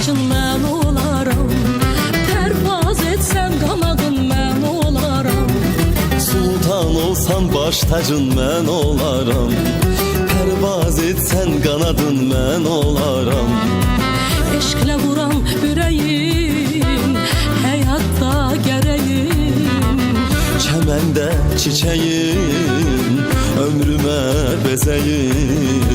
tacın mən olaram. Pərvaz etsən qanadın mən olaram. Sultan olsan baş tacın mən olaram. Pərvaz etsən qanadın mən olaram. Eşqlə vuran ürəyim, həyatda gərəyim. Çəməndə çiçəyim, ömrümə bezəyim.